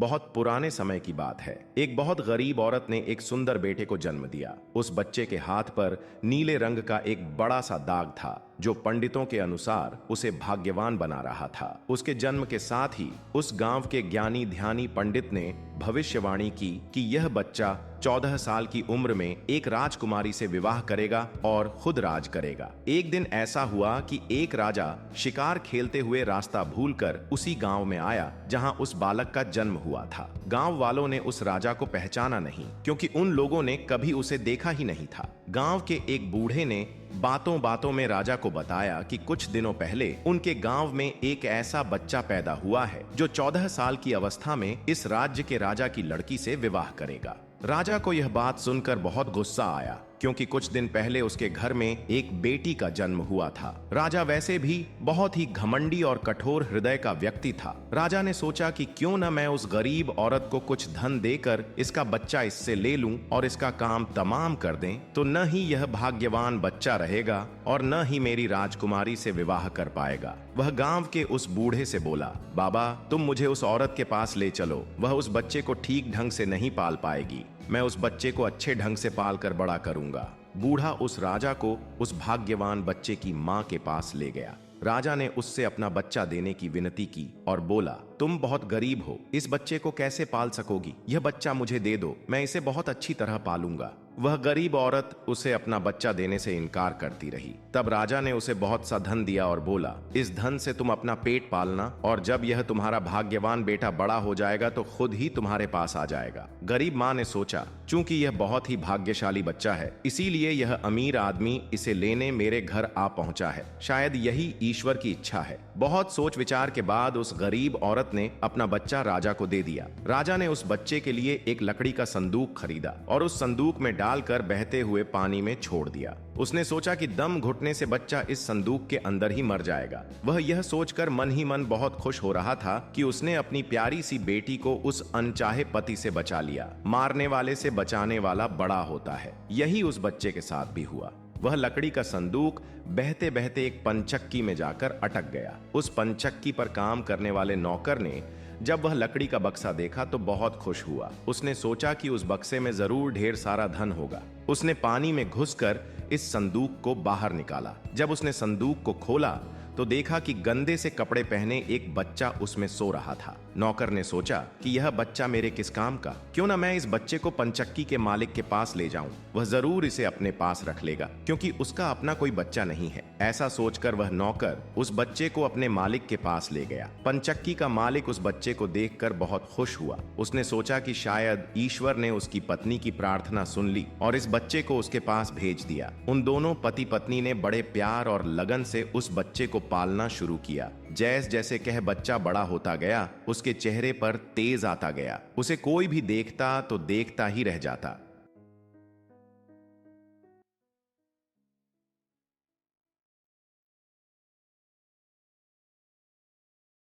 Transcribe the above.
बहुत पुराने समय की बात है। एक बहुत गरीब औरत ने एक सुंदर बेटे को जन्म दिया। उस बच्चे के हाथ पर नीले रंग का एक बड़ा सा दाग था, जो पंडितों के अनुसार उसे भाग्यवान बना रहा था। उसके जन्म के साथ ही उस गांव के ज्ञानी ध्यानी पंडित ने भविष्यवाणी की कि यह बच्चा 14 साल की उम्र में एक राजकुमारी से विवाह करेगा और खुद राज करेगा। एक दिन ऐसा हुआ कि एक राजा शिकार खेलते हुए रास्ता भूलकर उसी गांव में आया जहां उस बालक का जन्म हुआ था। गांव वालों ने उस राजा को पहचाना नहीं, क्योंकि उन लोगों ने कभी उसे देखा ही नहीं था। गांव के एक बूढ़े ने बातों बातों में राजा को बताया कि कुछ दिनों पहले उनके गांव में एक ऐसा बच्चा पैदा हुआ है जो 14 साल की अवस्था में इस राज्य के राजा की लड़की से विवाह करेगा। राजा को यह बात सुनकर बहुत गुस्सा आया, क्योंकि कुछ दिन पहले उसके घर में एक बेटी का जन्म हुआ था। राजा वैसे भी बहुत ही घमंडी और कठोर हृदय का व्यक्ति था। राजा ने सोचा कि क्यों न मैं उस गरीब औरत को कुछ धन देकर इसका बच्चा इससे ले लूं और इसका काम तमाम कर दें, तो न ही यह भाग्यवान बच्चा रहेगा और न ही मेरी राजकुमारी से विवाह कर पाएगा। वह गांव के उस बूढ़े से बोला, बाबा तुम मुझे उस औरत के पास ले चलो, वह उस बच्चे को ठीक ढंग से नहीं पाल पाएगी, मैं उस बच्चे को अच्छे ढंग से पाल कर बड़ा करूंगा। बूढ़ा उस राजा को उस भाग्यवान बच्चे की मां के पास ले गया। राजा ने उससे अपना बच्चा देने की विनती की और बोला, तुम बहुत गरीब हो, इस बच्चे को कैसे पाल सकोगी? यह बच्चा मुझे दे दो, मैं इसे बहुत अच्छी तरह पालूंगा। वह गरीब औरत उसे अपना बच्चा देने से इनकार करती रही। तब राजा ने उसे बहुत सा धन दिया और बोला, इस धन से तुम अपना पेट पालना, और जब यह तुम्हारा भाग्यवान बेटा बड़ा हो जाएगा तो खुद ही तुम्हारे पास आ जाएगा। गरीब माँ ने सोचा, चूंकि यह बहुत ही भाग्यशाली बच्चा है, इसीलिए यह अमीर आदमी इसे लेने मेरे घर आ पहुंचा है। शायद यही ईश्वर की इच्छा है। बहुत सोच विचार के बाद उस गरीब औरत ने अपना बच्चा राजा को दे दिया। राजा ने उस बच्चे के लिए एक लकड़ी का संदूक खरीदा और उस संदूक में डालकर बहते हुए पानी में छोड़ दिया। उसने सोचा कि दम घुटने से बच्चा इस संदूक के अंदर ही मर जाएगा। वह यह सोचकर मन ही मन बहुत खुश हो रहा था कि उसने अपनी प्यारी सी बेटी को उस अनचाहे पति से बचा लिया। मारने वाले से बचाने वाला बड़ा होता है। यही उस बच्चे के साथ भी हुआ। वह लकड़ी का संदूक बहते बहते एक पंचक्की में जाकर अटक गया। उस पंचक्की पर काम करने वाले नौकर ने जब वह लकड़ी का बक्सा देखा तो बहुत खुश हुआ। उसने सोचा कि उस बक्से में जरूर ढेर सारा धन होगा। उसने पानी में घुसकर इस संदूक को बाहर निकाला। जब उसने संदूक को खोला तो देखा कि गंदे से कपड़े पहने एक बच्चा उसमें सो रहा था। नौकर ने सोचा कि यह बच्चा मेरे किस काम का, क्यों ना मैं इस बच्चे को पंचक्की के मालिक के पास ले जाऊं, वह जरूर इसे अपने पास रख लेगा, क्योंकि उसका अपना कोई बच्चा नहीं है। ऐसा सोचकर वह नौकर उस बच्चे को अपने मालिक के पास ले गया। पंचक्की का मालिक उस बच्चे को देखकर बहुत खुश हुआ। उसने सोचा कि शायद ईश्वर ने उसकी पत्नी की प्रार्थना सुन ली और इस बच्चे को उसके पास भेज दिया। उन दोनों पति पत्नी ने बड़े प्यार और लगन से उस बच्चे को पालना शुरू किया। जैसे जैसे कह बच्चा बड़ा होता गया, उसके चेहरे पर तेज आता गया। उसे कोई भी देखता तो देखता ही रह जाता।